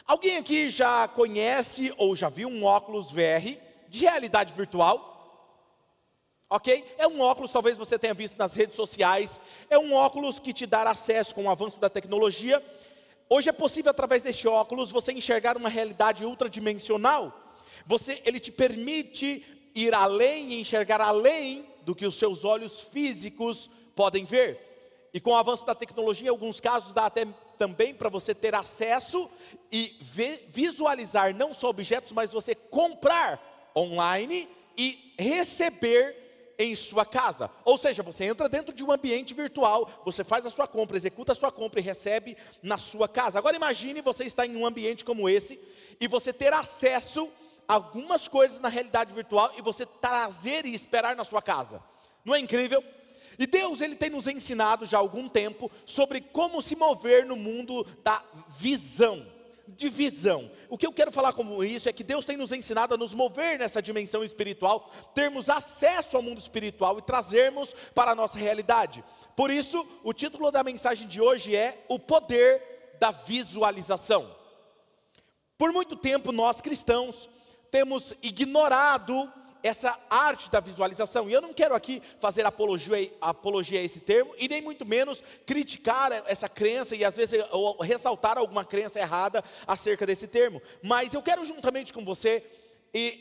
Alguém aqui já conhece ou já viu um óculos VR de realidade virtual? Ok? É um óculos, talvez você tenha visto nas redes sociais, é um óculos que te dá acesso com o avanço da tecnologia. Hoje é possível, através deste óculos, você enxergar uma realidade ultradimensional. Ele te permite ir além e enxergar além do que os seus olhos físicos podem ver. E com o avanço da tecnologia, em alguns casos, dá até também para você ter acesso e visualizar não só objetos, mas você comprar online e receber em sua casa. Ou seja, você entra dentro de um ambiente virtual, você faz a sua compra, executa a sua compra e recebe na sua casa. Agora imagine você estar em um ambiente como esse e você ter acesso a algumas coisas na realidade virtual e você trazer e esperar na sua casa. Não é incrível? E Deus, Ele tem nos ensinado já há algum tempo sobre como se mover no mundo da visão. De visão. O que eu quero falar com isso é que Deus tem nos ensinado a nos mover nessa dimensão espiritual, termos acesso ao mundo espiritual e trazermos para a nossa realidade. Por isso, o título da mensagem de hoje é o poder da visualização. Por muito tempo nós cristãos temos ignorado essa arte da visualização, e eu não quero aqui fazer apologia a esse termo, e nem muito menos criticar essa crença, e às vezes ressaltar alguma crença errada acerca desse termo, mas eu quero juntamente com você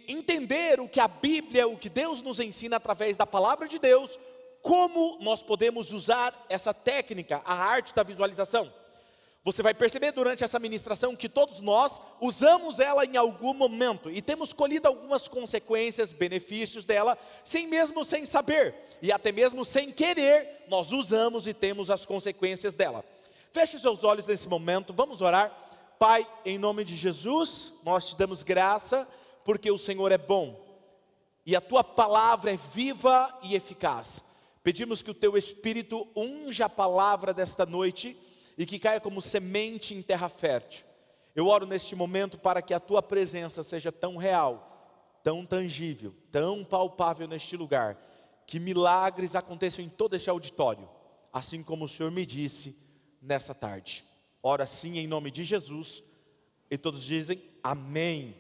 entender o que a Bíblia, o que Deus nos ensina através da palavra de Deus, como nós podemos usar essa técnica, a arte da visualização. Você vai perceber durante essa ministração que todos nós usamos ela em algum momento e temos colhido algumas consequências, benefícios dela, sem saber e até mesmo sem querer, nós usamos e temos as consequências dela. Feche seus olhos nesse momento, vamos orar. Pai, em nome de Jesus, nós te damos graça porque o Senhor é bom e a tua palavra é viva e eficaz. Pedimos que o teu Espírito unja a palavra desta noite e que caia como semente em terra fértil. Eu oro neste momento para que a tua presença seja tão real, tão tangível, tão palpável neste lugar, que milagres aconteçam em todo este auditório, assim como o Senhor me disse nessa tarde. Oro assim em nome de Jesus, e todos dizem amém.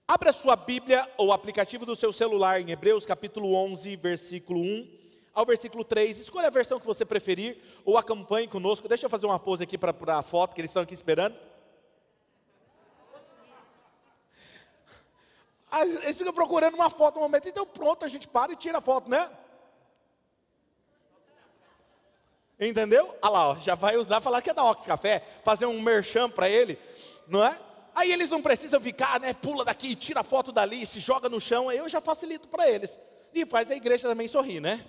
Abra a sua Bíblia ou aplicativo do seu celular em Hebreus capítulo 11, versículo 1. Ao versículo 3, escolha a versão que você preferir, ou acompanhe conosco. Deixa eu fazer uma pose aqui para a foto, que eles estão aqui esperando. Eles ficam procurando uma foto no momento, então pronto, a gente para e tira a foto, né? Entendeu? Olha lá, ó, já vai usar, falar que é da Ox Café, fazer um merchan para ele, não é? Aí eles não precisam ficar, né, pula daqui, tira a foto dali, se joga no chão, aí eu já facilito para eles. E faz a igreja também sorrir, né?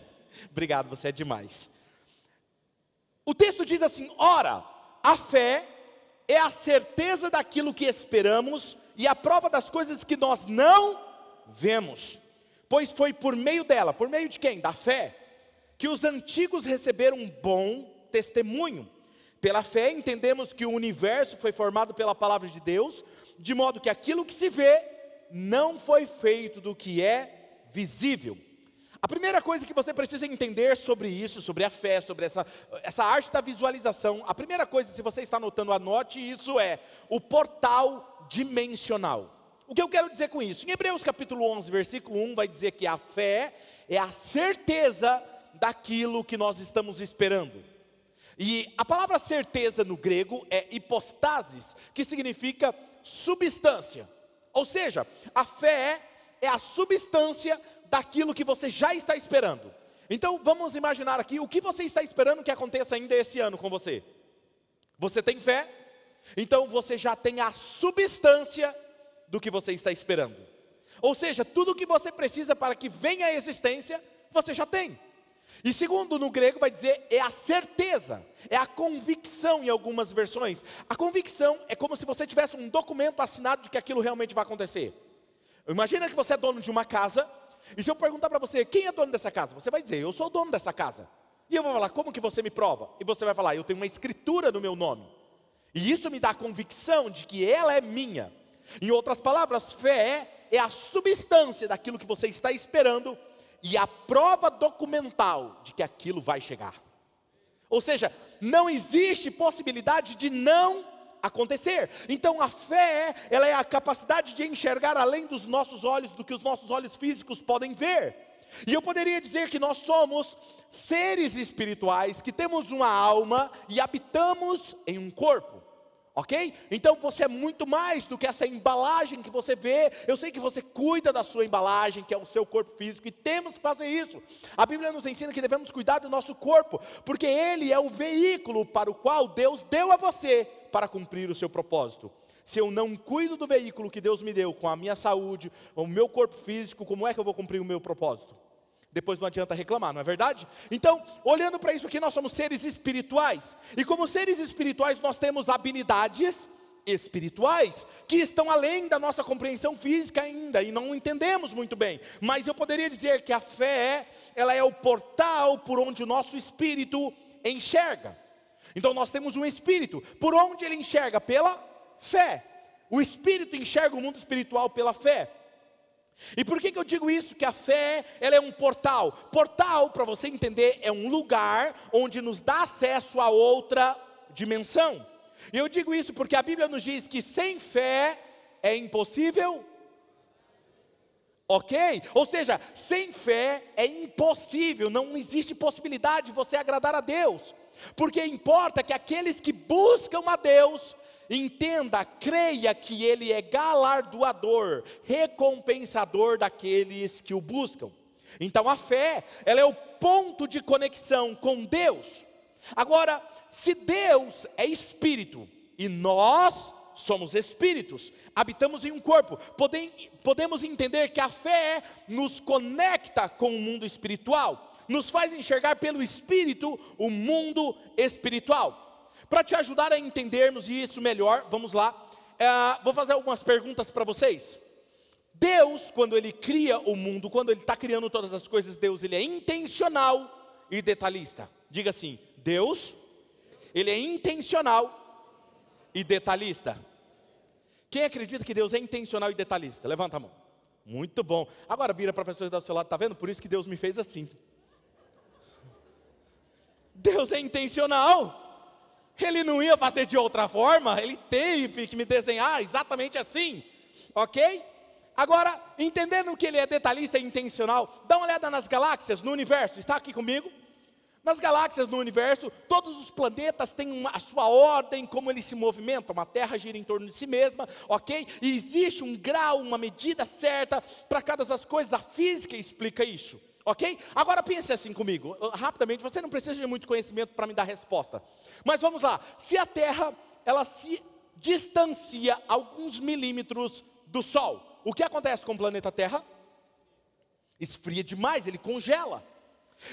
Obrigado, você é demais. O texto diz assim: ora, a fé é a certeza daquilo que esperamos e a prova das coisas que nós não vemos. Pois foi por meio dela, por meio de quem? Da fé, que os antigos receberam um bom testemunho. Pela fé entendemos que o universo foi formado pela palavra de Deus, de modo que aquilo que se vê não foi feito do que é visível. A primeira coisa que você precisa entender sobre isso, sobre a fé, sobre essa arte da visualização, a primeira coisa, se você está anotando, anote isso, é o portal dimensional. O que eu quero dizer com isso? Em Hebreus capítulo 11, versículo 1, vai dizer que a fé é a certeza daquilo que nós estamos esperando. E a palavra certeza no grego é hipostasis, que significa substância. Ou seja, a fé é a substância daquilo que você já está esperando. Então vamos imaginar aqui o que você está esperando que aconteça ainda esse ano com você. Você tem fé, então você já tem a substância do que você está esperando. Ou seja, tudo o que você precisa para que venha à existência, você já tem. E segundo no grego vai dizer, é a certeza, é a convicção em algumas versões. A convicção é como se você tivesse um documento assinado de que aquilo realmente vai acontecer. Imagina que você é dono de uma casa, e se eu perguntar para você, quem é dono dessa casa? Você vai dizer, eu sou o dono dessa casa. E eu vou falar, como que você me prova? E você vai falar, eu tenho uma escritura no meu nome. E isso me dá a convicção de que ela é minha. Em outras palavras, fé é a substância daquilo que você está esperando e a prova documental de que aquilo vai chegar. Ou seja, não existe possibilidade de não acontecer. Então a fé, ela é a capacidade de enxergar além dos nossos olhos, do que os nossos olhos físicos podem ver. E eu poderia dizer que nós somos seres espirituais, que temos uma alma e habitamos em um corpo. Ok? Então você é muito mais do que essa embalagem que você vê. Eu sei que você cuida da sua embalagem, que é o seu corpo físico, e temos que fazer isso. A Bíblia nos ensina que devemos cuidar do nosso corpo, porque ele é o veículo para o qual Deus deu a você para cumprir o seu propósito. Se eu não cuido do veículo que Deus me deu, com a minha saúde, o meu corpo físico, como é que eu vou cumprir o meu propósito? Depois não adianta reclamar, não é verdade? Então, olhando para isso aqui, nós somos seres espirituais. E como seres espirituais, nós temos habilidades espirituais que estão além da nossa compreensão física ainda, e não entendemos muito bem. Mas eu poderia dizer que a fé, ela é o portal por onde o nosso espírito enxerga. Então nós temos um espírito, por onde ele enxerga? Pela fé. O espírito enxerga o mundo espiritual pela fé. E por que eu digo isso? Que a fé, ela é um portal. Portal, para você entender, é um lugar onde nos dá acesso a outra dimensão. E eu digo isso porque a Bíblia nos diz que sem fé é impossível. Ok? Ou seja, sem fé é impossível, não existe possibilidade de você agradar a Deus. Porque importa que aqueles que buscam a Deus entenda, creia que Ele é galardoador, recompensador daqueles que o buscam. Então a fé, ela é o ponto de conexão com Deus. Agora, se Deus é espírito e nós somos espíritos, habitamos em um corpo, podemos entender que a fé nos conecta com o mundo espiritual, nos faz enxergar pelo espírito o mundo espiritual. Para te ajudar a entendermos isso melhor, vamos lá, vou fazer algumas perguntas para vocês. Deus, quando Ele cria o mundo, quando Ele está criando todas as coisas, Deus, Ele é intencional e detalhista. Diga assim, Deus, Ele é intencional e detalhista. Quem acredita que Deus é intencional e detalhista? Levanta a mão. Muito bom. Agora vira para a pessoa que está do seu lado, está vendo? Por isso que Deus me fez assim. Deus é intencional. Ele não ia fazer de outra forma, Ele teve que me desenhar exatamente assim, ok? Agora, entendendo que Ele é detalhista e intencional, dá uma olhada nas galáxias, no universo, está aqui comigo? Nas galáxias no universo, todos os planetas têm a sua ordem, como eles se movimentam, a Terra gira em torno de si mesma, ok? E existe um grau, uma medida certa para cada das coisas, a física explica isso. Ok? Agora pense assim comigo, rapidamente, você não precisa de muito conhecimento para me dar resposta. Mas vamos lá, se a Terra, ela se distancia alguns milímetros do Sol, o que acontece com o planeta Terra? Esfria demais, ele congela.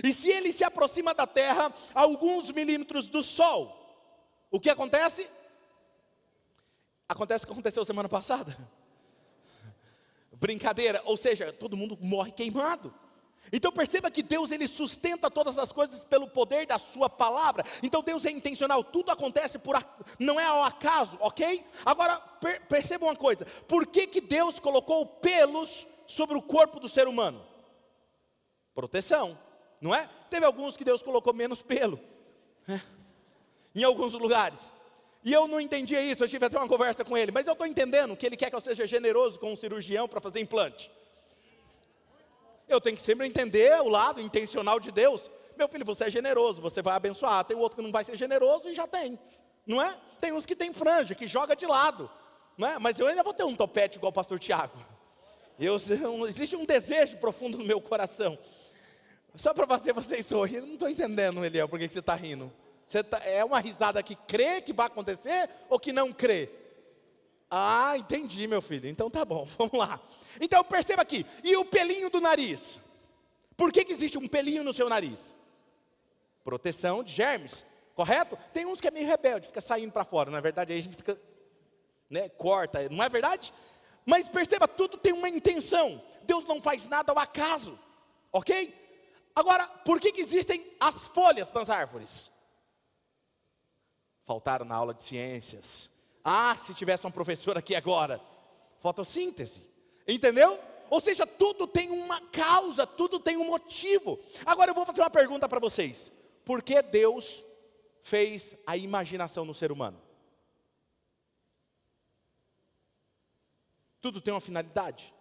E se ele se aproxima da Terra a alguns milímetros do Sol, o que acontece? Acontece o que aconteceu semana passada. Brincadeira, ou seja, todo mundo morre queimado. Então perceba que Deus, Ele sustenta todas as coisas pelo poder da sua palavra. Então Deus é intencional, tudo acontece não é ao acaso, ok? Agora perceba uma coisa, por que Deus colocou pelos sobre o corpo do ser humano? Proteção, não é? Teve alguns que Deus colocou menos pelo, em alguns lugares. E eu não entendia isso, eu tive até uma conversa com ele, mas eu estou entendendo que Ele quer que eu seja generoso com um cirurgião para fazer implante. Eu tenho que sempre entender o lado intencional de Deus. Meu filho, você é generoso, você vai abençoar. Tem outro que não vai ser generoso e já tem, não é? Tem uns que tem franja, que joga de lado, não é? Mas eu ainda vou ter um topete igual o pastor Tiago. Existe um desejo profundo no meu coração. Só para fazer vocês sorrir, eu não estou entendendo, Eliel, por que você está rindo? É uma risada que crê que vai acontecer ou que não crê? Ah, entendi, meu filho, então tá bom, vamos lá. Então perceba aqui, e o pelinho do nariz? Por que existe um pelinho no seu nariz? Proteção de germes, correto? Tem uns que é meio rebelde, fica saindo para fora, na verdade aí a gente fica, né, corta, não é verdade? Mas perceba, tudo tem uma intenção, Deus não faz nada ao acaso, ok? Agora, por que existem as folhas nas árvores? Faltaram na aula de ciências. Ah, se tivesse uma professora aqui agora, fotossíntese, entendeu? Ou seja, tudo tem uma causa, tudo tem um motivo. Agora eu vou fazer uma pergunta para vocês. Por que Deus fez a imaginação no ser humano? Tudo tem uma finalidade.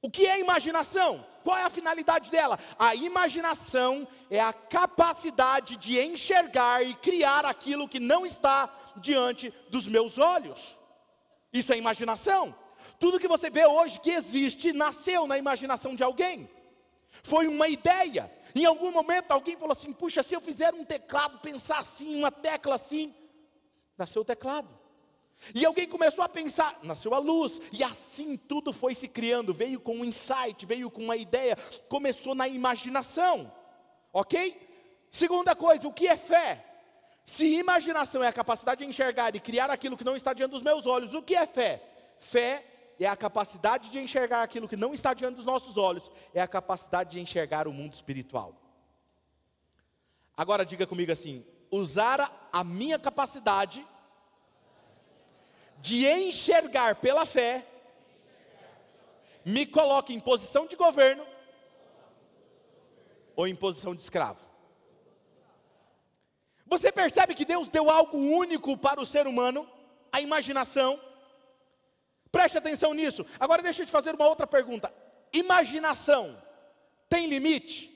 O que é imaginação? Qual é a finalidade dela? A imaginação é a capacidade de enxergar e criar aquilo que não está diante dos meus olhos. Isso é imaginação. Tudo que você vê hoje que existe, nasceu na imaginação de alguém. Foi uma ideia. Em algum momento alguém falou assim, puxa, se eu fizer um teclado, pensar assim, uma tecla assim, nasceu o teclado. E alguém começou a pensar, nasceu a luz, e assim tudo foi se criando, veio com um insight, veio com uma ideia, começou na imaginação, ok? Segunda coisa, o que é fé? Se imaginação é a capacidade de enxergar e criar aquilo que não está diante dos meus olhos, o que é fé? Fé é a capacidade de enxergar aquilo que não está diante dos nossos olhos, é a capacidade de enxergar o mundo espiritual. Agora diga comigo assim, usar a minha capacidade de enxergar pela fé, me coloca em posição de governo ou em posição de escravo. Você percebe que Deus deu algo único para o ser humano, a imaginação? Preste atenção nisso. Agora deixa eu te fazer uma outra pergunta. Imaginação tem limite?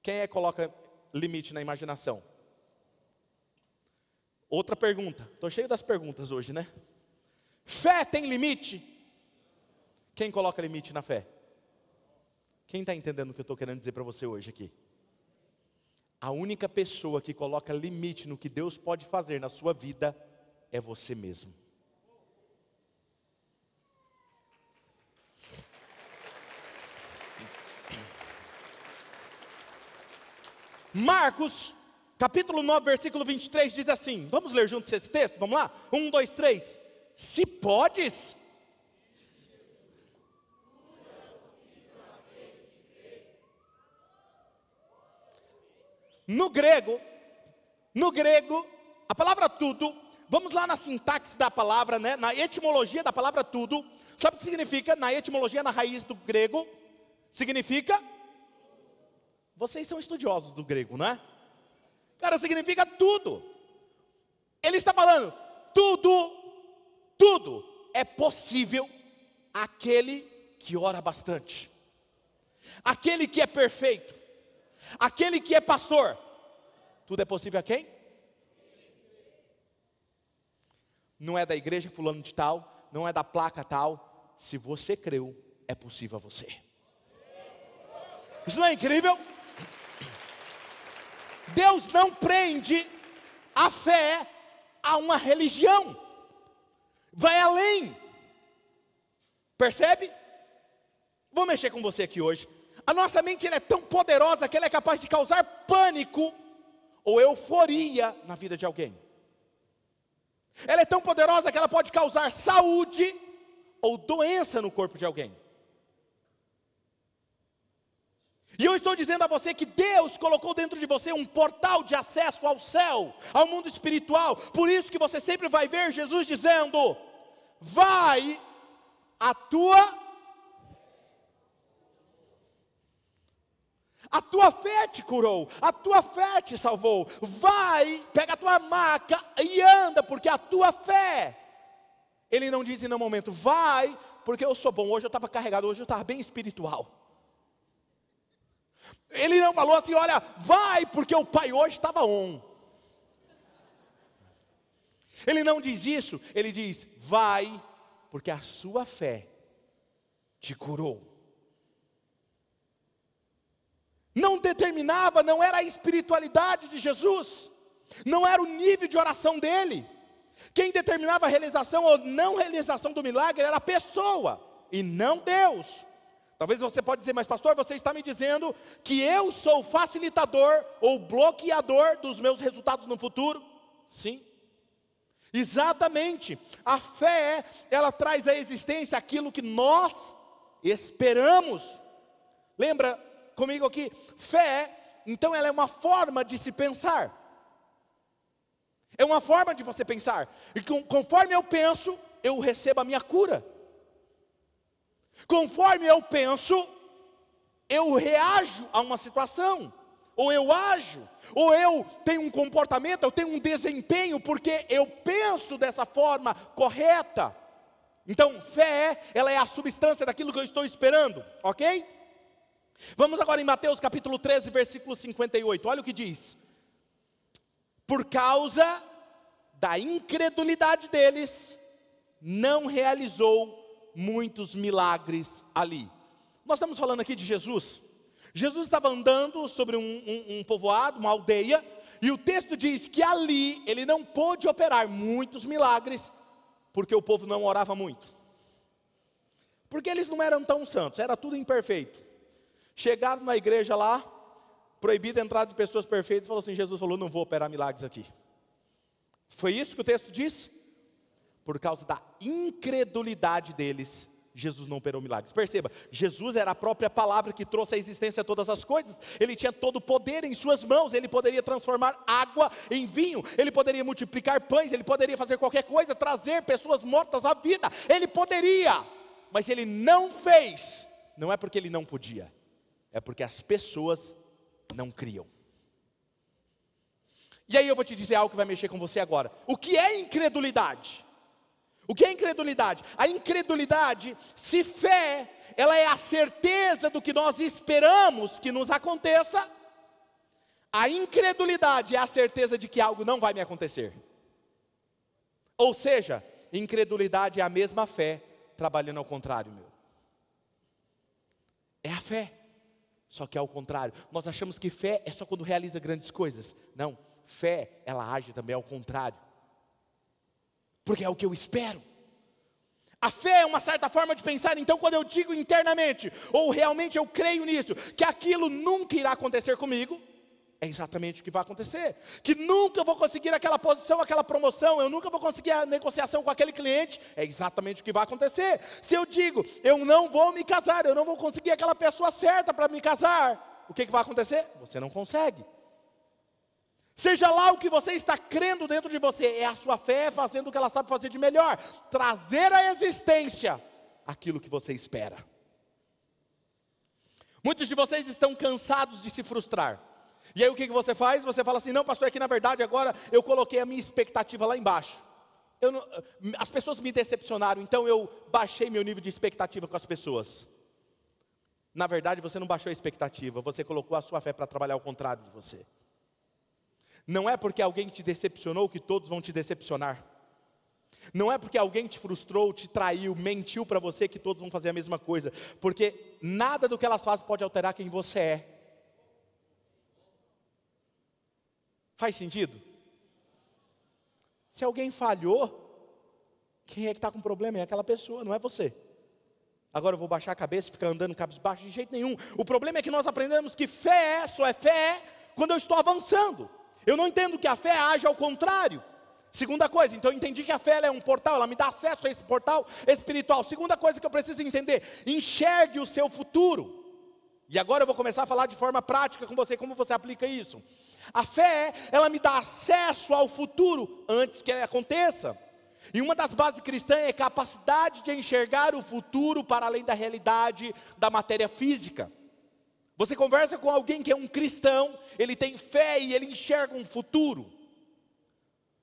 Quem é que coloca limite na imaginação? Outra pergunta, estou cheio das perguntas hoje, né? Fé tem limite? Quem coloca limite na fé? Quem está entendendo o que eu estou querendo dizer para você hoje aqui? A única pessoa que coloca limite no que Deus pode fazer na sua vida é você mesmo. Marcos capítulo 9, versículo 23 diz assim, vamos ler juntos esse texto, vamos lá? 1, 2, 3. Se podes. No grego, a palavra tudo, vamos lá na sintaxe da palavra, né? Na etimologia da palavra tudo, sabe o que significa? Na etimologia, na raiz do grego, significa, vocês são estudiosos do grego, não é? Cara, significa tudo. Ele está falando, tudo é possível àquele que ora bastante, aquele que é perfeito, aquele que é pastor. Tudo é possível a quem? Não é da igreja fulano de tal, não é da placa tal. Se você creu, é possível a você. Isso não é incrível? Deus não prende a fé a uma religião, vai além, percebe? Vou mexer com você aqui hoje. A nossa mente ela é tão poderosa que ela é capaz de causar pânico ou euforia na vida de alguém. Ela é tão poderosa que ela pode causar saúde ou doença no corpo de alguém. E eu estou dizendo a você que Deus colocou dentro de você um portal de acesso ao céu, ao mundo espiritual. Por isso que você sempre vai ver Jesus dizendo, vai, a tua fé te curou, a tua fé te salvou. Vai, pega a tua maca e anda, porque a tua fé. Ele não diz em nenhum momento, vai, porque eu sou bom, hoje eu estava carregado, hoje eu estava bem espiritual. Ele não falou assim, olha, vai porque o pai hoje estava on. Ele não diz isso, ele diz, vai porque a sua fé te curou. Não determinava, não era a espiritualidade de Jesus, não era o nível de oração dele. Quem determinava a realização ou não realização do milagre era a pessoa e não Deus. Talvez você pode dizer, mas pastor, você está me dizendo que eu sou facilitador ou bloqueador dos meus resultados no futuro? Sim, exatamente. A fé, ela traz à existência aquilo que nós esperamos. Lembra comigo aqui? Fé, então ela é uma forma de se pensar. É uma forma de você pensar. E conforme eu penso, eu recebo a minha cura. Conforme eu penso, eu reajo a uma situação, ou eu ajo, ou eu tenho um comportamento, eu tenho um desempenho, porque eu penso dessa forma correta. Então, fé, ela é a substância daquilo que eu estou esperando, ok? Vamos agora em Mateus capítulo 13, versículo 58, olha o que diz. Por causa da incredulidade deles, não realizou muitos milagres ali. Nós estamos falando aqui de Jesus. Jesus estava andando sobre um povoado, uma aldeia, e o texto diz que ali ele não pôde operar muitos milagres, porque o povo não orava muito. Porque eles não eram tão santos, era tudo imperfeito. Chegaram na igreja lá, proibida a entrada de pessoas perfeitas, falou assim, Jesus falou, não vou operar milagres aqui. Foi isso que o texto diz? Por causa da incredulidade deles, Jesus não operou milagres. Perceba, Jesus era a própria palavra que trouxe à existência todas as coisas. Ele tinha todo o poder em suas mãos. Ele poderia transformar água em vinho. Ele poderia multiplicar pães. Ele poderia fazer qualquer coisa, trazer pessoas mortas à vida. Ele poderia, mas ele não fez. Não é porque ele não podia, é porque as pessoas não criam. E aí eu vou te dizer algo que vai mexer com você agora. O que é incredulidade? O que é incredulidade? A incredulidade, se fé, ela é a certeza do que nós esperamos que nos aconteça, a incredulidade é a certeza de que algo não vai me acontecer. Ou seja, incredulidade é a mesma fé, trabalhando ao contrário, meu. É a fé, só que é ao contrário. Nós achamos que fé é só quando realiza grandes coisas. Não, fé, ela age também ao contrário. Porque é o que eu espero. A fé é uma certa forma de pensar, então quando eu digo internamente, ou realmente eu creio nisso, que aquilo nunca irá acontecer comigo, é exatamente o que vai acontecer. Que nunca eu vou conseguir aquela posição, aquela promoção, eu nunca vou conseguir a negociação com aquele cliente, é exatamente o que vai acontecer. Se eu digo, eu não vou me casar, eu não vou conseguir aquela pessoa certa para me casar, o que vai acontecer? Você não consegue. Seja lá o que você está crendo dentro de você, é a sua fé fazendo o que ela sabe fazer de melhor, trazer à existência aquilo que você espera. Muitos de vocês estão cansados de se frustrar, e aí o que você faz? Você fala assim, não pastor, é que na verdade agora eu coloquei a minha expectativa lá embaixo, as pessoas me decepcionaram, então eu baixei meu nível de expectativa com as pessoas. Na verdade você não baixou a expectativa, você colocou a sua fé para trabalhar ao contrário de você. Não é porque alguém te decepcionou que todos vão te decepcionar. Não é porque alguém te frustrou, te traiu, mentiu para você que todos vão fazer a mesma coisa. Porque nada do que elas fazem pode alterar quem você é. Faz sentido? Se alguém falhou, quem é que está com problema? É aquela pessoa, não é você. Agora eu vou baixar a cabeça e ficar andando cabisbaixo de jeito nenhum. O problema é que nós aprendemos que fé só é fé quando eu estou avançando. Eu não entendo que a fé age ao contrário. Segunda coisa, então eu entendi que a fé ela é um portal, ela me dá acesso a esse portal espiritual. Segunda coisa que eu preciso entender, enxergue o seu futuro. E agora eu vou começar a falar de forma prática com você, como você aplica isso. A fé, ela me dá acesso ao futuro antes que ele aconteça. E uma das bases cristãs é a capacidade de enxergar o futuro para além da realidade da matéria física. Você conversa com alguém que é um cristão, ele tem fé e ele enxerga um futuro.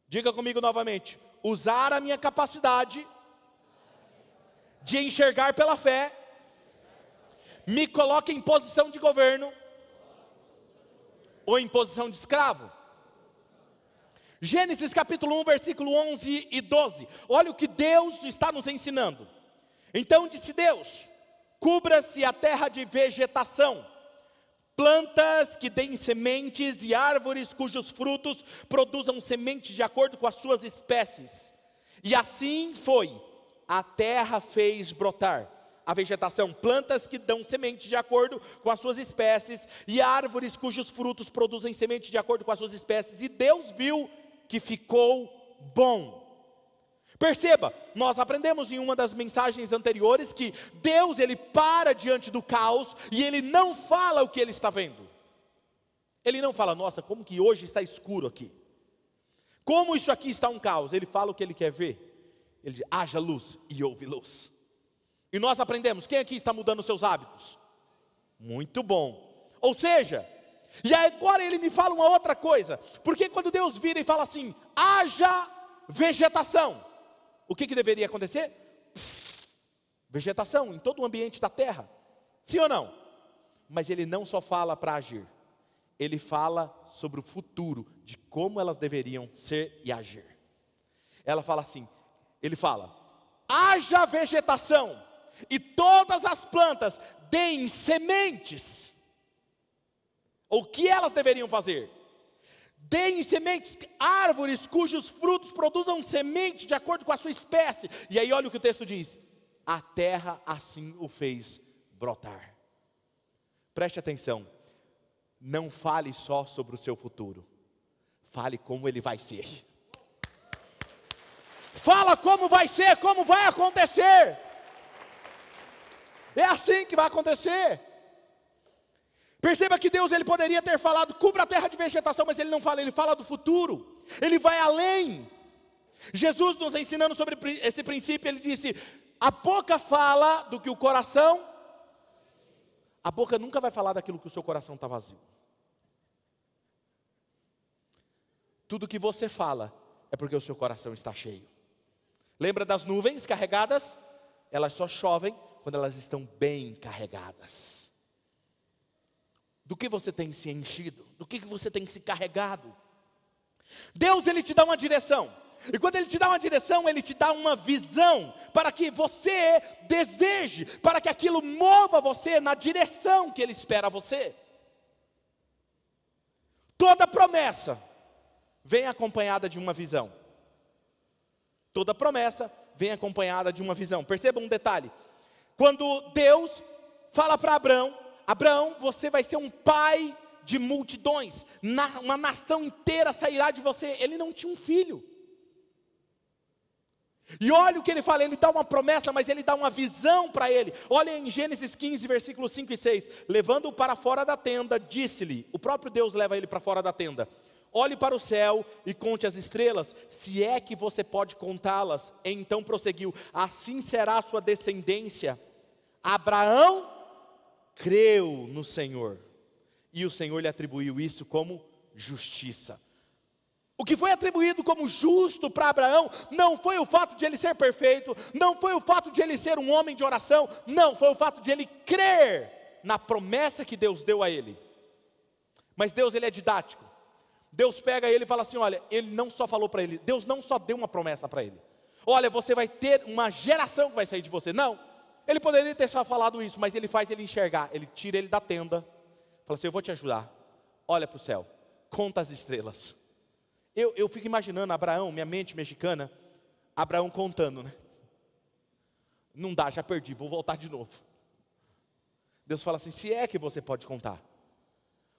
Diga comigo novamente, usar a minha capacidade de enxergar pela fé, me coloca em posição de governo, ou em posição de escravo. Gênesis capítulo 1, versículo 11 e 12, olha o que Deus está nos ensinando. Então disse Deus, cubra-se a terra de vegetação, plantas que deem sementes e árvores cujos frutos produzam sementes de acordo com as suas espécies. E assim foi, a terra fez brotar a vegetação, plantas que dão sementes de acordo com as suas espécies, e árvores cujos frutos produzem sementes de acordo com as suas espécies, e Deus viu que ficou bom. Perceba, nós aprendemos em uma das mensagens anteriores que Deus, ele para diante do caos e ele não fala o que ele está vendo. Ele não fala, nossa, como que hoje está escuro aqui? Como isso aqui está um caos? Ele fala o que ele quer ver. Ele diz, haja luz e houve luz. E nós aprendemos, quem aqui está mudando os seus hábitos? Muito bom. Ou seja, e agora ele me fala uma outra coisa, porque quando Deus vira e fala assim, haja vegetação, o que deveria acontecer? vegetação em todo o ambiente da terra. Sim ou não? Mas ele não só fala para agir, ele fala sobre o futuro, de como elas deveriam ser e agir. Ela fala assim, ele fala, haja vegetação, e todas as plantas deem sementes. O que elas deveriam fazer? Deem sementes, árvores cujos frutos produzam semente de acordo com a sua espécie. E aí olha o que o texto diz, a terra assim o fez brotar. Preste atenção, não fale só sobre o seu futuro, fale como ele vai ser. Fala como vai ser, como vai acontecer. É assim que vai acontecer. Perceba que Deus, ele poderia ter falado, cubra a terra de vegetação, mas ele não fala, ele fala do futuro. Ele vai além. Jesus nos ensinando sobre esse princípio, ele disse, a boca fala do que o coração, a boca nunca vai falar daquilo que o seu coração está vazio. Tudo que você fala, é porque o seu coração está cheio. Lembra das nuvens carregadas? Elas só chovem quando elas estão bem carregadas. Do que você tem se enchido? Do que você tem se carregado? Deus, ele te dá uma direção. E quando ele te dá uma direção, ele te dá uma visão, para que você deseje, para que aquilo mova você na direção que ele espera você. Toda promessa vem acompanhada de uma visão. Toda promessa vem acompanhada de uma visão. Perceba um detalhe. Quando Deus fala para Abraão, Abraão, você vai ser um pai de multidões, uma nação inteira sairá de você. Ele não tinha um filho. E olha o que ele fala, ele dá uma promessa, mas ele dá uma visão para ele. Olha em Gênesis 15, versículos 5 e 6. Levando-o para fora da tenda, disse-lhe, o próprio Deus leva ele para fora da tenda. Olhe para o céu e conte as estrelas, se é que você pode contá-las. Então prosseguiu, assim será a sua descendência. Abraão creu no Senhor, e o Senhor lhe atribuiu isso como justiça. O que foi atribuído como justo para Abraão, não foi o fato de ele ser perfeito, não foi o fato de ele ser um homem de oração, não, foi o fato de ele crer na promessa que Deus deu a ele. Mas Deus, ele é didático. Deus pega ele e fala assim, olha, ele não só falou para ele, Deus não só deu uma promessa para ele. Olha, você vai ter uma geração que vai sair de você. Não, ele poderia ter só falado isso, mas ele faz ele enxergar. Ele tira ele da tenda, fala assim, eu vou te ajudar. Olha para o céu, conta as estrelas. Eu fico imaginando Abraão, minha mente mexicana, Abraão contando, né? Não dá, já perdi, vou voltar de novo. Deus fala assim, se é que você pode contar,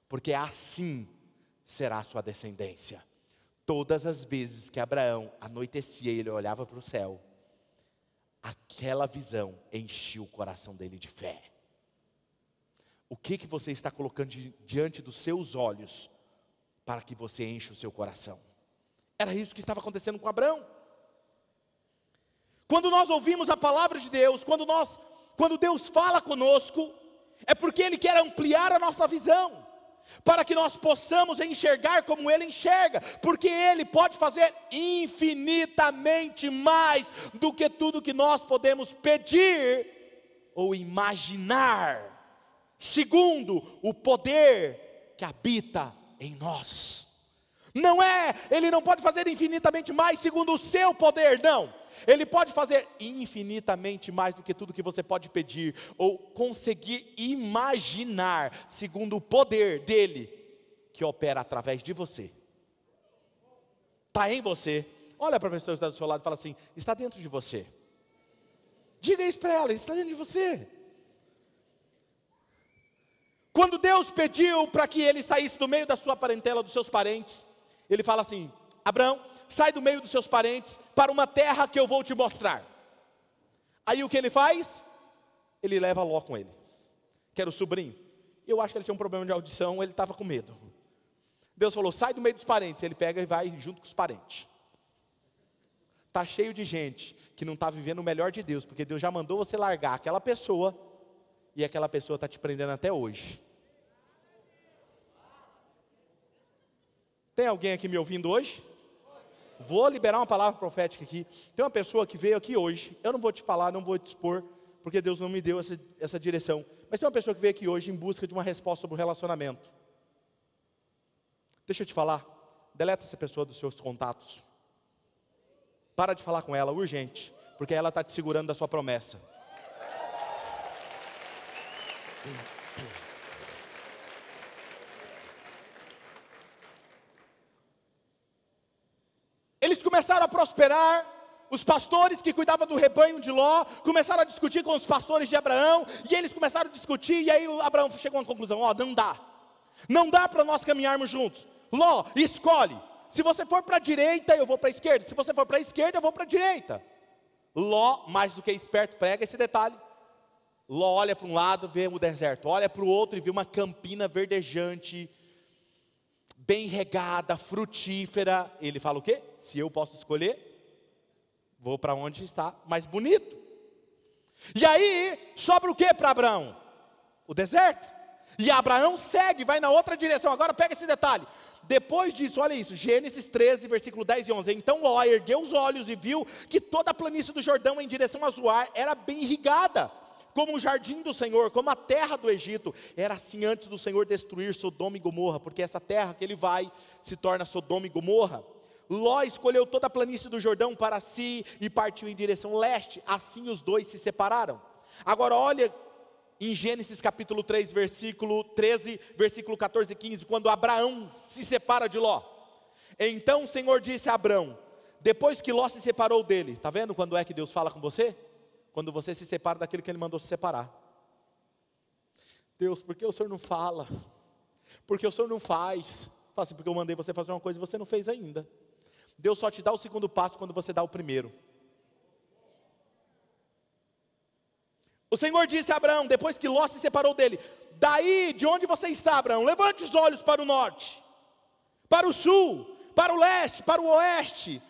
porque assim será a sua descendência. Todas as vezes que Abraão anoitecia e ele olhava para o céu, aquela visão enchia o coração dele de fé. O que você está colocando diante dos seus olhos, para que você enche o seu coração? Era isso que estava acontecendo com Abraão. Quando nós ouvimos a palavra de Deus, quando Deus fala conosco, é porque Ele quer ampliar a nossa visão, para que nós possamos enxergar como Ele enxerga, porque Ele pode fazer infinitamente mais do que tudo que nós podemos pedir ou imaginar, segundo o poder que habita em nós. Não é, Ele não pode fazer infinitamente mais segundo o seu poder, não. Ele pode fazer infinitamente mais do que tudo que você pode pedir ou conseguir imaginar, segundo o poder dele, que opera através de você. Está em você. Olha para a pessoa que está do seu lado e fala assim, está dentro de você. Diga isso para ela, está dentro de você. Quando Deus pediu para que ele saísse do meio da sua parentela, dos seus parentes, ele fala assim, Abraão, sai do meio dos seus parentes para uma terra que eu vou te mostrar. Aí o que ele faz? Ele leva Ló com ele, que era o sobrinho. Eu acho que ele tinha um problema de audição, ele estava com medo. Deus falou, sai do meio dos parentes. Ele pega e vai junto com os parentes. Está cheio de gente que não está vivendo o melhor de Deus, porque Deus já mandou você largar aquela pessoa, e aquela pessoa está te prendendo até hoje. Tem alguém aqui me ouvindo hoje? Vou liberar uma palavra profética aqui. Tem uma pessoa que veio aqui hoje, eu não vou te falar, não vou te expor, porque Deus não me deu essa direção. Mas tem uma pessoa que veio aqui hoje em busca de uma resposta sobre o relacionamento. Deixa eu te falar, deleta essa pessoa dos seus contatos. Para de falar com ela, urgente, porque ela está te segurando da sua promessa. Eles começaram a prosperar. Os pastores que cuidavam do rebanho de Ló começaram a discutir com os pastores de Abraão, e eles começaram a discutir, e aí Abraão chegou a uma conclusão: não dá para nós caminharmos juntos. Ló, escolhe, se você for para a direita, eu vou para a esquerda, se você for para a esquerda, eu vou para a direita. Ló, mais do que esperto, prega esse detalhe. Ló olha para um lado, vê o deserto, olha para o outro e vê uma campina verdejante, bem regada, frutífera. Ele fala o quê? Se eu posso escolher, vou para onde está mais bonito. E aí, sobra o que para Abraão? O deserto. E Abraão segue, vai na outra direção. Agora pega esse detalhe. Depois disso, olha isso, Gênesis 13, versículo 10 e 11. Então Ló ergueu os olhos e viu que toda a planície do Jordão em direção a Zoar era bem irrigada, como o jardim do Senhor, como a terra do Egito. Era assim antes do Senhor destruir Sodoma e Gomorra, porque essa terra que ele vai se torna Sodoma e Gomorra. Ló escolheu toda a planície do Jordão para si e partiu em direção leste. Assim os dois se separaram. Agora olha em Gênesis capítulo 3, versículo 13, versículo 14 e 15, quando Abraão se separa de Ló. Então o Senhor disse a Abraão, depois que Ló se separou dele, está vendo quando é que Deus fala com você? Quando você se separa daquele que Ele mandou se separar. Deus, por que o Senhor não fala? Por que o Senhor não faz? Fala assim, porque eu mandei você fazer uma coisa e você não fez ainda. Deus só te dá o segundo passo quando você dá o primeiro. O Senhor disse a Abraão, depois que Ló se separou dele, daí de onde você está, Abraão? Levante os olhos para o norte, para o sul, para o leste, para o oeste.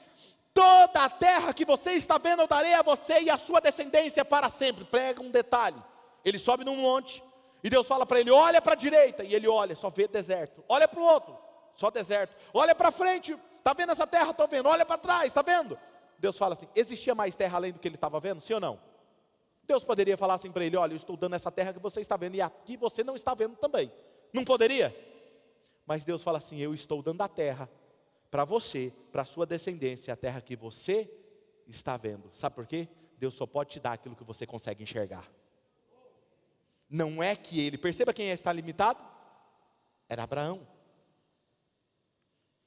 Toda a terra que você está vendo eu darei a você e a sua descendência para sempre. Prega um detalhe, ele sobe num monte, e Deus fala para ele, olha para a direita, e ele olha, só vê deserto. Olha para o outro, só deserto. Olha para frente, está vendo essa terra? Estou vendo. Olha para trás, está vendo? Deus fala assim, existia mais terra além do que ele estava vendo, sim ou não? Deus poderia falar assim para ele, olha, eu estou dando essa terra que você está vendo, e aqui você não está vendo também. Não poderia? Mas Deus fala assim, eu estou dando a terra para você, para a sua descendência, a terra que você está vendo. Sabe por quê? Deus só pode te dar aquilo que você consegue enxergar. Não é que ele, perceba quem está limitado? Era Abraão.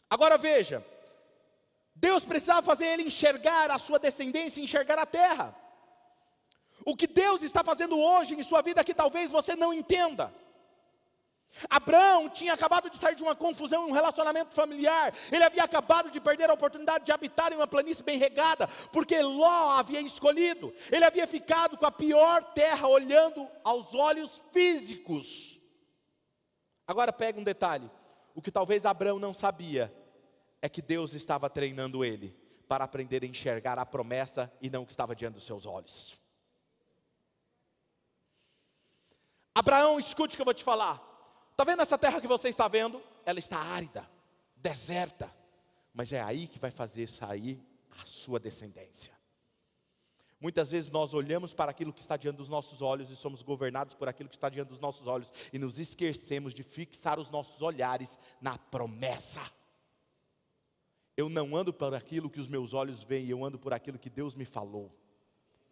Agora veja, Deus precisava fazer ele enxergar a sua descendência, enxergar a terra. O que Deus está fazendo hoje em sua vida que talvez você não entenda. Abraão tinha acabado de sair de uma confusão em um relacionamento familiar. Ele havia acabado de perder a oportunidade de habitar em uma planície bem regada, porque Ló havia escolhido. Ele havia ficado com a pior terra, olhando aos olhos físicos. Agora pega um detalhe. O que talvez Abraão não sabia é que Deus estava treinando ele para aprender a enxergar a promessa e não o que estava diante dos seus olhos. Abraão, escute o que eu vou te falar. Está vendo essa terra que você está vendo? Ela está árida, deserta. Mas é aí que vai fazer sair a sua descendência. Muitas vezes nós olhamos para aquilo que está diante dos nossos olhos e somos governados por aquilo que está diante dos nossos olhos e nos esquecemos de fixar os nossos olhares na promessa. Eu não ando por aquilo que os meus olhos veem, eu ando por aquilo que Deus me falou.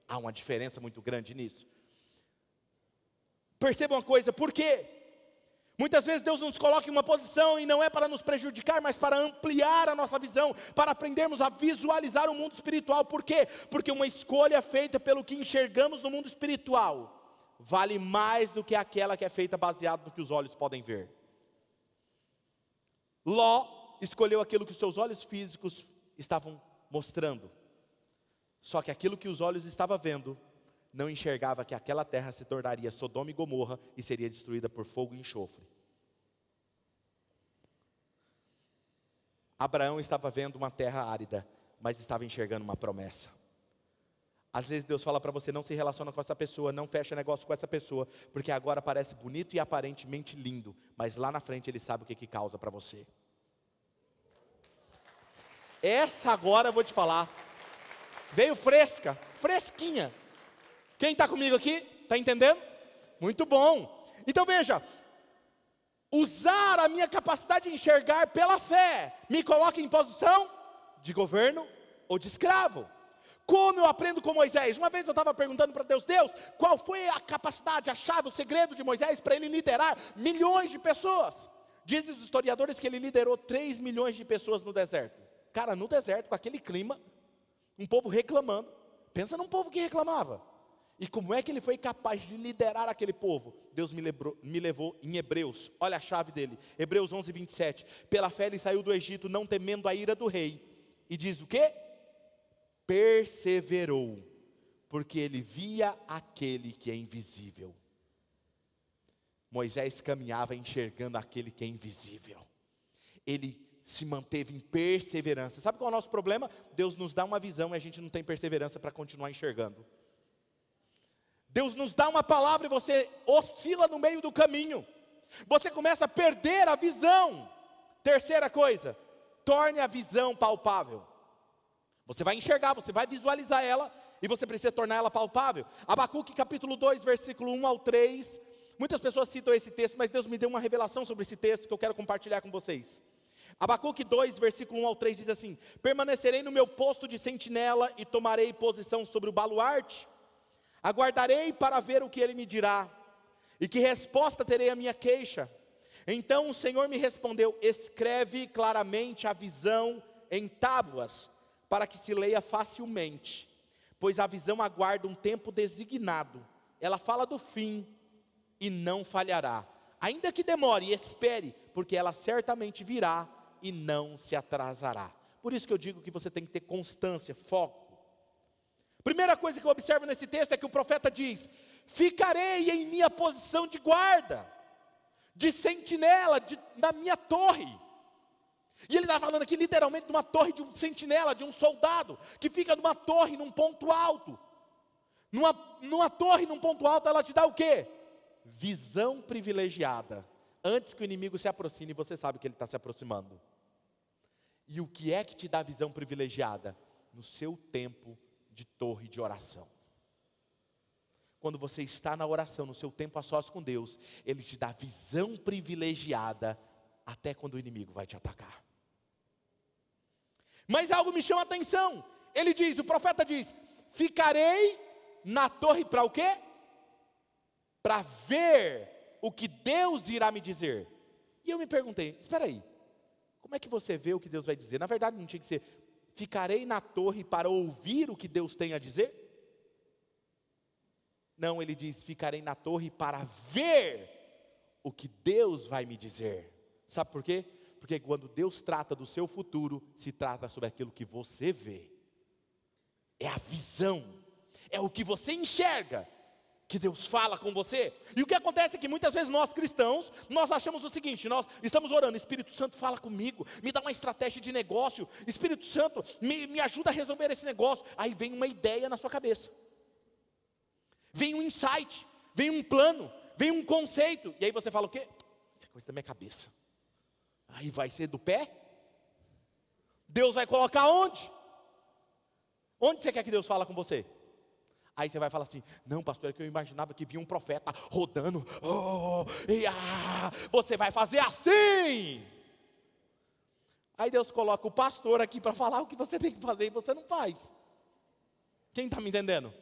Há uma diferença muito grande nisso. Perceba uma coisa, por quê? Muitas vezes Deus nos coloca em uma posição e não é para nos prejudicar, mas para ampliar a nossa visão, para aprendermos a visualizar o mundo espiritual. Por quê? Porque uma escolha feita pelo que enxergamos no mundo espiritual vale mais do que aquela que é feita baseado no que os olhos podem ver. Ló escolheu aquilo que os seus olhos físicos estavam mostrando. Só que aquilo que os olhos estavam vendo não enxergava que aquela terra se tornaria Sodoma e Gomorra e seria destruída por fogo e enxofre. Abraão estava vendo uma terra árida, mas estava enxergando uma promessa. Às vezes Deus fala para você, não se relaciona com essa pessoa, não fecha negócio com essa pessoa, porque agora parece bonito e aparentemente lindo, mas lá na frente Ele sabe o que causa para você. Essa agora eu vou te falar, veio fresca, fresquinha. Quem está comigo aqui? Está entendendo? Muito bom. Então veja, usar a minha capacidade de enxergar pela fé me coloca em posição de governo ou de escravo. Como eu aprendo com Moisés? Uma vez eu estava perguntando para Deus, qual foi a capacidade, a chave, o segredo de Moisés para ele liderar milhões de pessoas? Dizem os historiadores que ele liderou 3 milhões de pessoas no deserto. Cara, no deserto, com aquele clima, um povo reclamando. Pensa num povo que reclamava. E como é que ele foi capaz de liderar aquele povo? Deus me levou em Hebreus, olha a chave dele, Hebreus 11, 27. Pela fé ele saiu do Egito, não temendo a ira do rei. E diz o quê? Perseverou, porque ele via aquele que é invisível. Moisés caminhava enxergando aquele que é invisível. Ele se manteve em perseverança. Sabe qual é o nosso problema? Deus nos dá uma visão e a gente não tem perseverança para continuar enxergando. Deus nos dá uma palavra e você oscila no meio do caminho. Você começa a perder a visão. Terceira coisa, torne a visão palpável. Você vai enxergar, você vai visualizar ela e você precisa tornar ela palpável. Abacuque capítulo 2, versículo 1 ao 3. Muitas pessoas citam esse texto, mas Deus me deu uma revelação sobre esse texto que eu quero compartilhar com vocês. Abacuque 2, versículo 1 ao 3 diz assim: permanecerei no meu posto de sentinela e tomarei posição sobre o baluarte. Aguardarei para ver o que ele me dirá, e que resposta terei à minha queixa. Então o Senhor me respondeu: escreve claramente a visão em tábuas, para que se leia facilmente, pois a visão aguarda um tempo designado, ela fala do fim e não falhará, ainda que demore, espere, porque ela certamente virá e não se atrasará. Por isso que eu digo que você tem que ter constância, foco. Primeira coisa que eu observo nesse texto é que o profeta diz: ficarei em minha posição de guarda, de sentinela, na minha torre. E ele está falando aqui literalmente de uma torre, de um sentinela, de um soldado, que fica numa torre, num ponto alto. Numa torre, num ponto alto, ela te dá o quê? Visão privilegiada. Antes que o inimigo se aproxime, você sabe que ele está se aproximando. E o que é que te dá visão privilegiada? No seu tempo de torre de oração. Quando você está na oração, no seu tempo a sós com Deus, Ele te dá visão privilegiada, até quando o inimigo vai te atacar. Mas algo me chama a atenção. O profeta diz: ficarei na torre para o quê? Para ver o que Deus irá me dizer. E eu me perguntei, espera aí, como é que você vê o que Deus vai dizer? Na verdade não tinha que ser: ficarei na torre para ouvir o que Deus tem a dizer? Não, ele diz: ficarei na torre para ver o que Deus vai me dizer. Sabe por quê? Porque quando Deus trata do seu futuro, se trata sobre aquilo que você vê. É a visão, é o que você enxerga, que Deus fala com você. E o que acontece é que muitas vezes nós cristãos, nós achamos o seguinte: nós estamos orando, Espírito Santo fala comigo, me dá uma estratégia de negócio, Espírito Santo me ajuda a resolver esse negócio. Aí vem uma ideia na sua cabeça, vem um insight, vem um plano, vem um conceito, e aí você fala o quê? Isso é coisa da minha cabeça. Aí vai ser do pé? Deus vai colocar onde? Onde você quer que Deus fale com você? Aí você vai falar assim: não, pastor, é que eu imaginava que vinha um profeta rodando. Você vai fazer assim. Aí Deus coloca o pastor aqui para falar o que você tem que fazer e você não faz. Quem está me entendendo?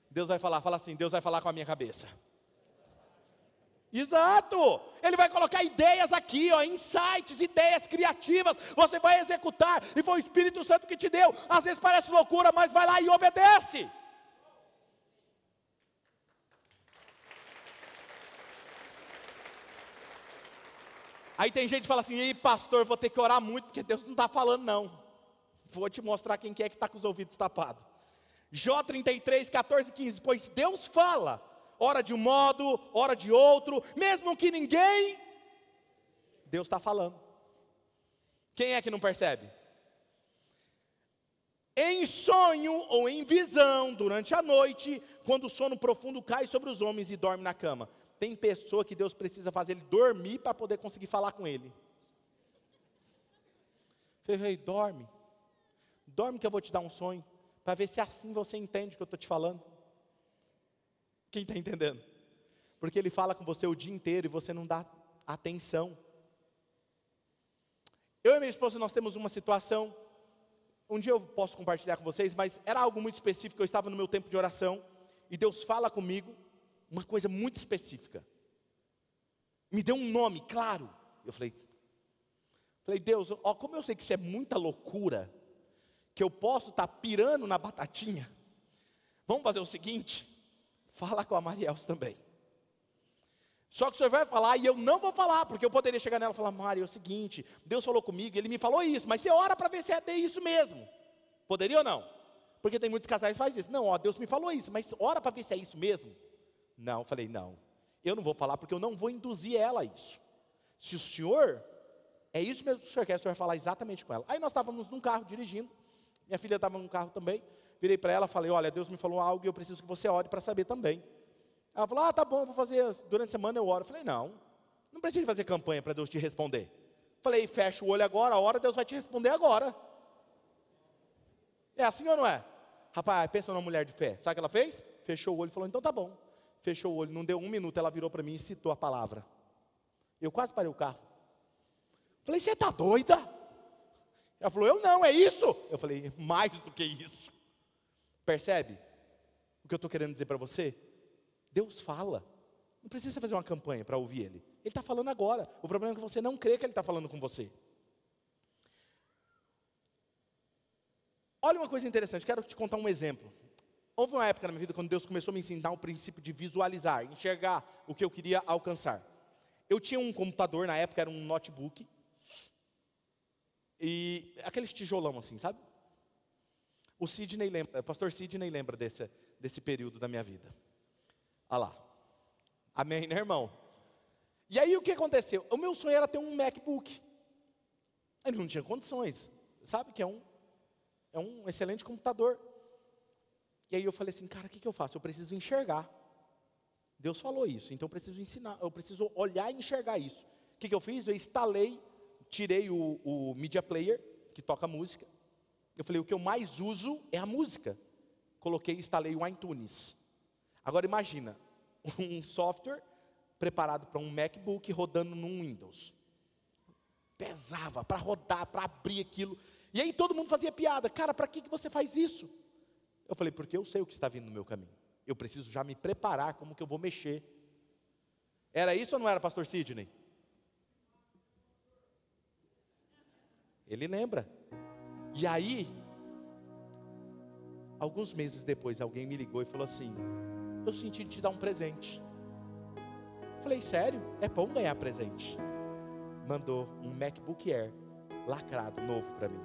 Deus vai fala assim: Deus vai falar com a minha cabeça. Exato, Ele vai colocar ideias aqui, insights, ideias criativas, você vai executar, e foi o Espírito Santo que te deu. Às vezes parece loucura, mas vai lá e obedece. Aí tem gente que fala assim: ei pastor, vou ter que orar muito, porque Deus não está falando não. Vou te mostrar quem que é que está com os ouvidos tapados. Jó 33, 14, 15, pois Deus fala, ora de um modo, ora de outro, mesmo que ninguém, Deus está falando. Quem é que não percebe? Em sonho ou em visão, durante a noite, quando o sono profundo cai sobre os homens e dorme na cama. Tem pessoa que Deus precisa fazer ele dormir para poder conseguir falar com ele. Falei: dorme que eu vou te dar um sonho, para ver se assim você entende o que eu estou te falando. Quem está entendendo? Porque ele fala com você o dia inteiro e você não dá atenção. Eu e minha esposa, nós temos uma situação, um dia eu posso compartilhar com vocês, mas era algo muito específico. Eu estava no meu tempo de oração e Deus fala comigo uma coisa muito específica. Me deu um nome, claro. Eu falei, Deus, ó, como eu sei que isso é muita loucura, que eu posso estar pirando na batatinha, vamos fazer o seguinte, fala com a Marielce também. Só que o senhor vai falar e eu não vou falar, porque eu poderia chegar nela e falar, Mari, é o seguinte, Deus falou comigo, ele me falou isso, mas você ora para ver se é isso mesmo. Poderia ou não? Porque tem muitos casais que fazem isso. Não, ó, Deus me falou isso, mas ora para ver se é isso mesmo. Não, eu falei, não, eu não vou falar porque eu não vou induzir ela a isso. Se o senhor, é isso mesmo que o senhor quer, o senhor vai falar exatamente com ela. Aí nós estávamos num carro dirigindo, minha filha estava num carro também, virei para ela e falei, olha, Deus me falou algo e eu preciso que você ore para saber também. Ela falou, tá bom, vou fazer, durante a semana eu oro. Eu falei, não precisa fazer campanha para Deus te responder. Falei, fecha o olho agora, a hora Deus vai te responder agora. É assim ou não é? Rapaz, pensa numa mulher de fé. Sabe o que ela fez? Fechou o olho e falou, então tá bom. Fechou o olho, não deu 1 minuto, ela virou para mim e citou a palavra. Eu quase parei o carro. Falei, você está doida? Ela falou, eu não, é isso? Eu falei, mais do que isso. Percebe o que eu estou querendo dizer para você? Deus fala. Não precisa fazer uma campanha para ouvir Ele. Ele está falando agora. O problema é que você não crê que Ele está falando com você. Olha uma coisa interessante, quero te contar um exemplo. Houve uma época na minha vida quando Deus começou a me ensinar o princípio de visualizar, enxergar o que eu queria alcançar. Eu tinha um computador, na época era um notebook, e aqueles tijolão assim, sabe? O pastor Sidney lembra desse período da minha vida. Olha lá. Amém, né, irmão? E aí o que aconteceu? O meu sonho era ter um MacBook. Ele não tinha condições. Sabe que é um excelente computador. E aí eu falei assim, cara, o que eu faço? Eu preciso enxergar. Deus falou isso, então eu preciso ensinar, eu preciso olhar e enxergar isso. O que eu fiz? Eu instalei, tirei o Media Player, que toca música. Eu falei, o que eu mais uso é a música. Coloquei e instalei o iTunes. Agora imagina, um software preparado para um MacBook rodando num Windows. Pesava para rodar, para abrir aquilo. E aí todo mundo fazia piada. Cara, para que você faz isso? Eu falei, porque eu sei o que está vindo no meu caminho. Eu preciso já me preparar como que eu vou mexer. Era isso ou não era, pastor Sidney? Ele lembra. E aí, alguns meses depois, alguém me ligou e falou assim, eu senti de te dar um presente. Falei, sério? É bom ganhar presente. Mandou um MacBook Air, lacrado, novo para mim.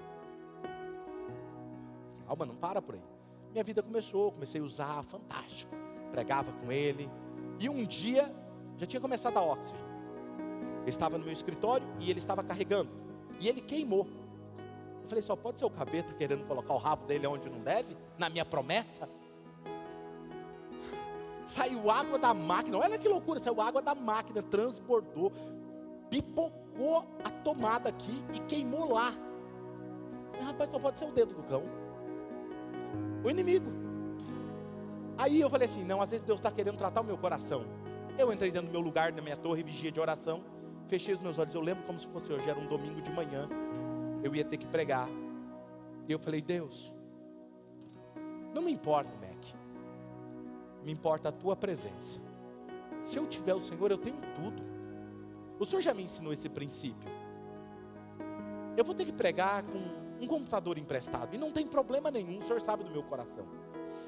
Calma, não para por aí. Minha vida comecei a usar, fantástico. Pregava com ele. E um dia, já tinha começado a oxigênio. Eu estava no meu escritório e ele estava carregando. E ele queimou. Eu falei, só pode ser o capeta querendo colocar o rabo dele onde não deve? Na minha promessa? Saiu água da máquina, olha que loucura, saiu água da máquina, transbordou, pipocou a tomada aqui e queimou lá. Rapaz, só pode ser o dedo do cão. O inimigo. Aí eu falei assim, não, às vezes Deus está querendo tratar o meu coração. Eu entrei dentro do meu lugar, na minha torre, vigia de oração, fechei os meus olhos, eu lembro como se fosse hoje, era um domingo de manhã, eu ia ter que pregar. E eu falei, Deus, não me importa, Mac, me importa a tua presença. Se eu tiver o Senhor, eu tenho tudo. O Senhor já me ensinou esse princípio. Eu vou ter que pregar com um computador emprestado, e não tem problema nenhum, o Senhor sabe do meu coração.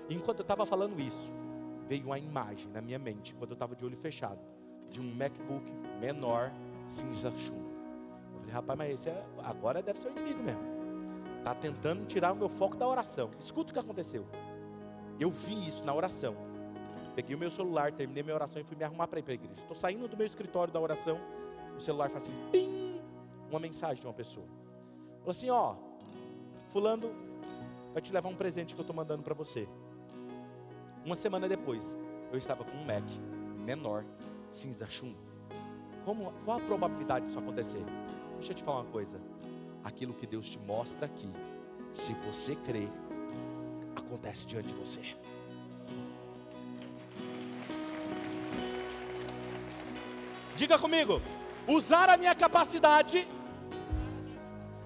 E enquanto eu estava falando isso, veio uma imagem na minha mente, enquanto eu estava de olho fechado, de um MacBook menor, cinza chumbo. Eu falei, rapaz, mas esse agora deve ser o inimigo mesmo. Está tentando tirar o meu foco da oração. Escuta o que aconteceu. Eu vi isso na oração. Peguei o meu celular, terminei minha oração e fui me arrumar para ir para a igreja. Estou saindo do meu escritório da oração, o celular faz assim, pim, uma mensagem de uma pessoa. Falou assim, ó, fulano vai te levar um presente que eu estou mandando para você. Uma semana depois, eu estava com um Mac menor, cinza chumbo. Qual a probabilidade disso acontecer? Deixa eu te falar uma coisa. Aquilo que Deus te mostra aqui, se você crer, acontece diante de você. Diga comigo: usar a minha capacidade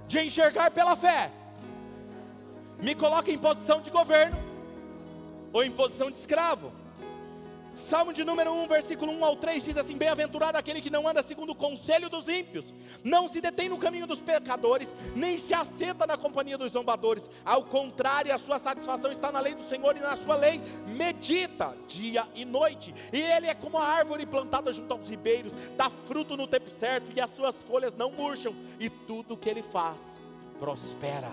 de enxergar pela fé me coloca em posição de governo ou em posição de escravo. Salmo de número 1, versículo 1 ao 3 diz assim: bem-aventurado aquele que não anda segundo o conselho dos ímpios, não se detém no caminho dos pecadores, nem se assenta na companhia dos zombadores. Ao contrário, a sua satisfação está na lei do Senhor, e na sua lei medita dia e noite. E ele é como a árvore plantada junto aos ribeiros, dá fruto no tempo certo, e as suas folhas não murcham, e tudo que ele faz prospera.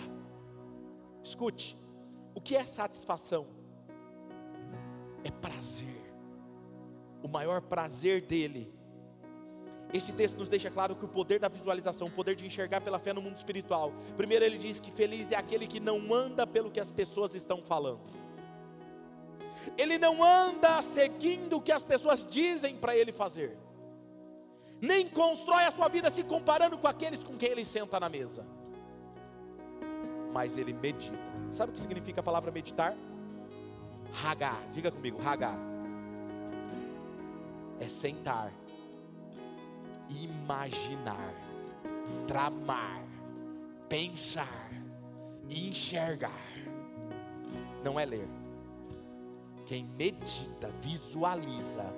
Escute, o que é satisfação? É prazer. O maior prazer dele. Esse texto nos deixa claro que o poder da visualização, o poder de enxergar pela fé no mundo espiritual. Primeiro ele diz que feliz é aquele que não anda pelo que as pessoas estão falando. Ele não anda seguindo o que as pessoas dizem para ele fazer, nem constrói a sua vida se comparando com aqueles com quem ele senta na mesa, mas ele medita. Sabe o que significa a palavra meditar? Hagar, diga comigo, Hagar. É sentar, imaginar, tramar, pensar, enxergar. Não é ler. Quem medita, visualiza,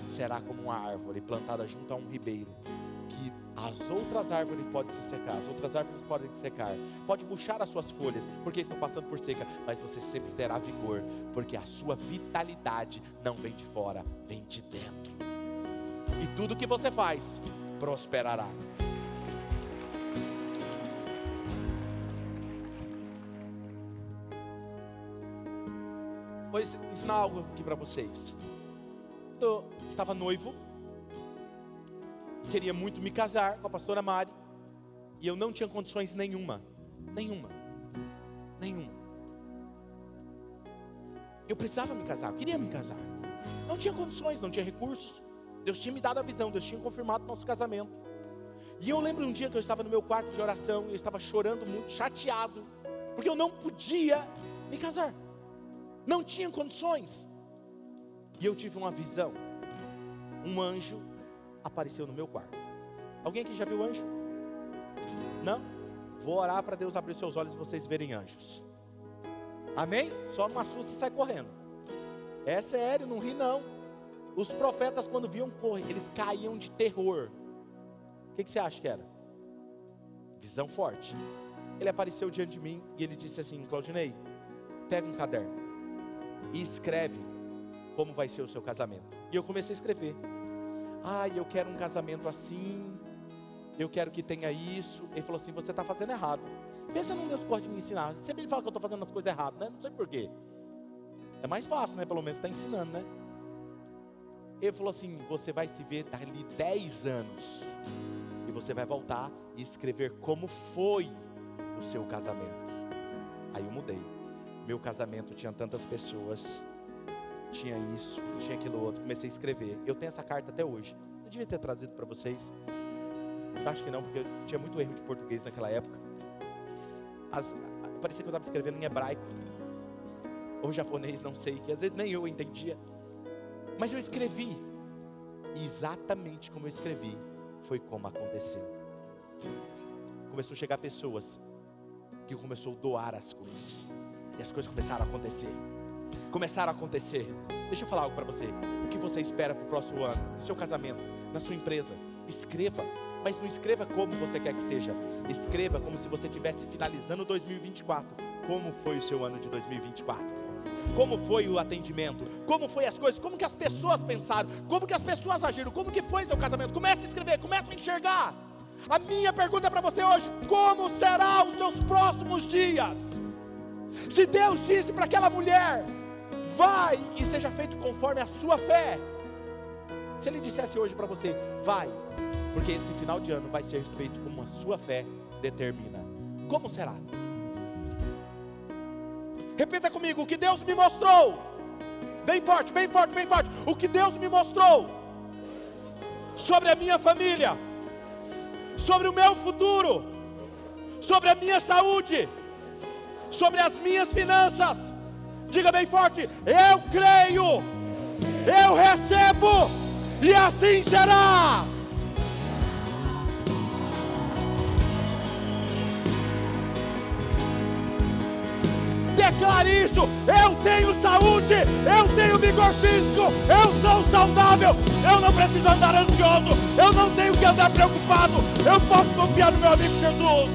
será como uma árvore plantada junto a um ribeiro, que as outras árvores podem se secar, as outras árvores podem se secar, pode murchar as suas folhas, porque estão passando por seca, mas você sempre terá vigor, porque a sua vitalidade não vem de fora, vem de dentro, e tudo que você faz, prosperará. Vou ensinar algo aqui para vocês. Eu estava noivo, queria muito me casar com a pastora Mari, e eu não tinha condições nenhuma. Eu precisava me casar, eu queria me casar, não tinha condições, não tinha recursos. Deus tinha me dado a visão, Deus tinha confirmado o nosso casamento. E eu lembro um dia que eu estava no meu quarto de oração, e eu estava chorando muito, chateado, porque eu não podia me casar, não tinha condições. E eu tive uma visão. Um anjo apareceu no meu quarto. Alguém aqui já viu anjo? Não? Vou orar para Deus abrir seus olhos e vocês verem anjos. Amém? Só não assusta e sai correndo. É sério, não ri não. Os profetas, quando viam correr, eles caíam de terror. O que você acha que era? Visão forte. Ele apareceu diante de mim e ele disse assim: Claudinei, pega um caderno e escreve como vai ser o seu casamento. E eu comecei a escrever. Eu quero um casamento assim, eu quero que tenha isso. Ele falou assim: você está fazendo errado. Pensa num Deus que gosta de me ensinar. Sempre ele fala que eu estou fazendo as coisas erradas, né? Não sei porquê. É mais fácil, né? Pelo menos está ensinando, né? Ele falou assim: você vai se ver dali 10 anos, e você vai voltar e escrever como foi o seu casamento. Aí eu mudei. Meu casamento tinha tantas pessoas, tinha isso, tinha aquilo outro. Comecei a escrever. Eu tenho essa carta até hoje. Eu devia ter trazido para vocês. Eu acho que não, porque eu tinha muito erro de português naquela época. Parecia que eu estava escrevendo em hebraico ou japonês, não sei, que às vezes nem eu entendia. Mas eu escrevi, e exatamente como eu escrevi foi como aconteceu. Começou a chegar pessoas que começou a doar as coisas, e as coisas começaram a acontecer. Deixa eu falar algo para você. O que você espera para o próximo ano? No seu casamento, na sua empresa? Escreva, mas não escreva como você quer que seja. Escreva como se você estivesse finalizando 2024. Como foi o seu ano de 2024? Como foi o atendimento? Como foi as coisas? Como que as pessoas pensaram? Como que as pessoas agiram? Como que foi seu casamento? Comece a escrever, comece a enxergar. A minha pergunta para você hoje: como serão os seus próximos dias? Se Deus disse para aquela mulher: vai e seja feito conforme a sua fé. Se Ele dissesse hoje para você: vai, porque esse final de ano vai ser feito como a sua fé determina, como será? Repita comigo: o que Deus me mostrou. Bem forte, bem forte, bem forte. O que Deus me mostrou sobre a minha família, sobre o meu futuro, sobre a minha saúde, sobre as minhas finanças. Diga bem forte: eu creio, eu recebo, e assim será. Declare isso: eu tenho saúde, eu tenho vigor físico, eu sou saudável, eu não preciso andar ansioso, eu não tenho que andar preocupado, eu posso confiar no meu amigo Jesus.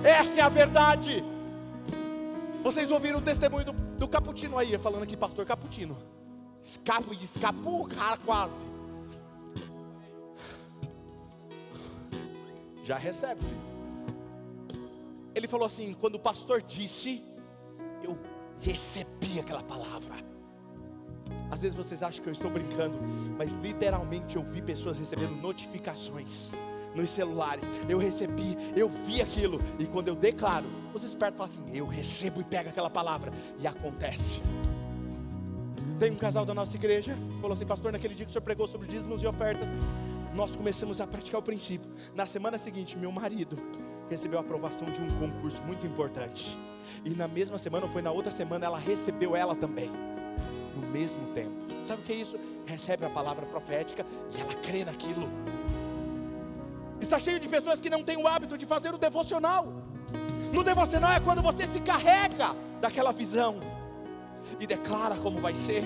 Essa é a verdade. Vocês ouviram o testemunho do Caputino aí, falando aqui, pastor Caputino. Escapou o cara quase. Já recebe, filho. Ele falou assim: quando o pastor disse, eu recebi aquela palavra. Às vezes vocês acham que eu estou brincando, mas literalmente eu vi pessoas recebendo notificações nos celulares. Eu recebi, eu vi aquilo. E quando eu declaro, os espertos falam assim: eu recebo e pego aquela palavra. E acontece. Tem um casal da nossa igreja, falou assim: pastor, naquele dia que o senhor pregou sobre dízimos e ofertas, nós começamos a praticar o princípio. Na semana seguinte, meu marido recebeu a aprovação de um concurso muito importante. E na mesma semana, ou foi na outra semana, ela recebeu ela também, no mesmo tempo. Sabe o que é isso? Recebe a palavra profética e ela crê naquilo. Está cheio de pessoas que não têm o hábito de fazer o devocional. No devocional é quando você se carrega daquela visão e declara como vai ser.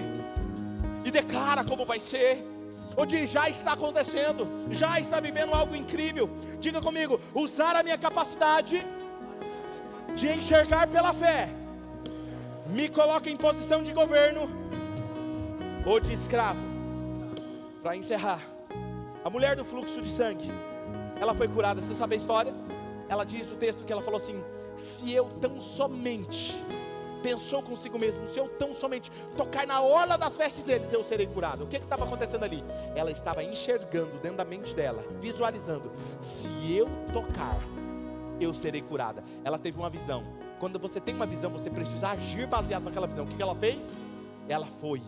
E declara como vai ser. Ou diz: já está acontecendo, já está vivendo algo incrível. Diga comigo: usar a minha capacidade de enxergar pela fé me coloca em posição de governo ou de escravo. Para encerrar, a mulher do fluxo de sangue, ela foi curada. Você sabe a história? Ela diz o texto que ela falou assim: se eu tão somente, pensou consigo mesmo, se eu tão somente tocar na orla das vestes deles, eu serei curado. O que estava acontecendo ali? Ela estava enxergando dentro da mente dela, visualizando: se eu tocar, eu serei curada. Ela teve uma visão. Quando você tem uma visão, você precisa agir baseado naquela visão. O que ela fez? Ela foi,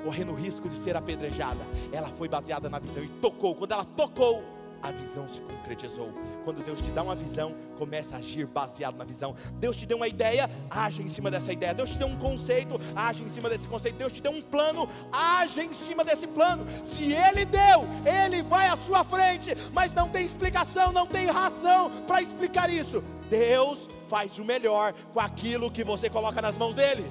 correndo o risco de ser apedrejada. Ela foi baseada na visão e tocou. Quando ela tocou, a visão se concretizou. Quando Deus te dá uma visão, começa a agir baseado na visão. Deus te deu uma ideia, age em cima dessa ideia. Deus te deu um conceito, age em cima desse conceito. Deus te deu um plano, age em cima desse plano. Se Ele deu, Ele vai à sua frente. Mas não tem explicação, não tem razão para explicar isso. Deus faz o melhor com aquilo que você coloca nas mãos dEle.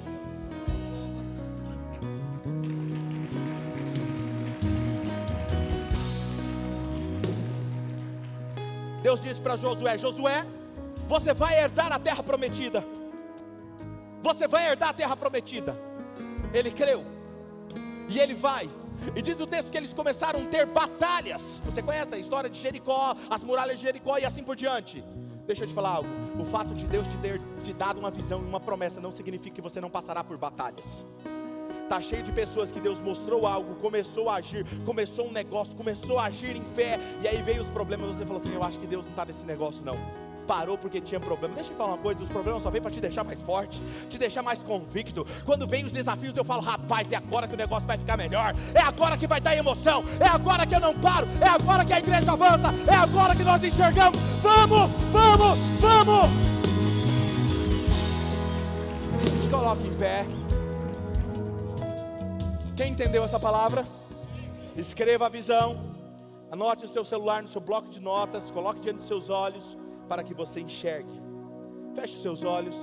Deus disse para Josué: Josué, você vai herdar a terra prometida. Você vai herdar a terra prometida. Ele creu, e ele vai. E diz o texto que eles começaram a ter batalhas. Você conhece a história de Jericó, as muralhas de Jericó e assim por diante. Deixa eu te falar algo: o fato de Deus te ter te dado uma visão e uma promessa não significa que você não passará por batalhas. Está cheio de pessoas que Deus mostrou algo, começou a agir, começou um negócio, começou a agir em fé, e aí veio os problemas, você falou assim: eu acho que Deus não está nesse negócio não. Parou porque tinha problema. Deixa eu falar uma coisa: os problemas só vêm para te deixar mais forte, te deixar mais convicto. Quando vem os desafios, eu falo: rapaz, é agora que o negócio vai ficar melhor, é agora que vai dar emoção, é agora que eu não paro, é agora que a igreja avança, é agora que nós enxergamos. Vamos, vamos, vamos. Se coloque em pé. Quem entendeu essa palavra? Escreva a visão, anote o seu celular no seu bloco de notas, coloque diante dos seus olhos, para que você enxergue. Feche os seus olhos.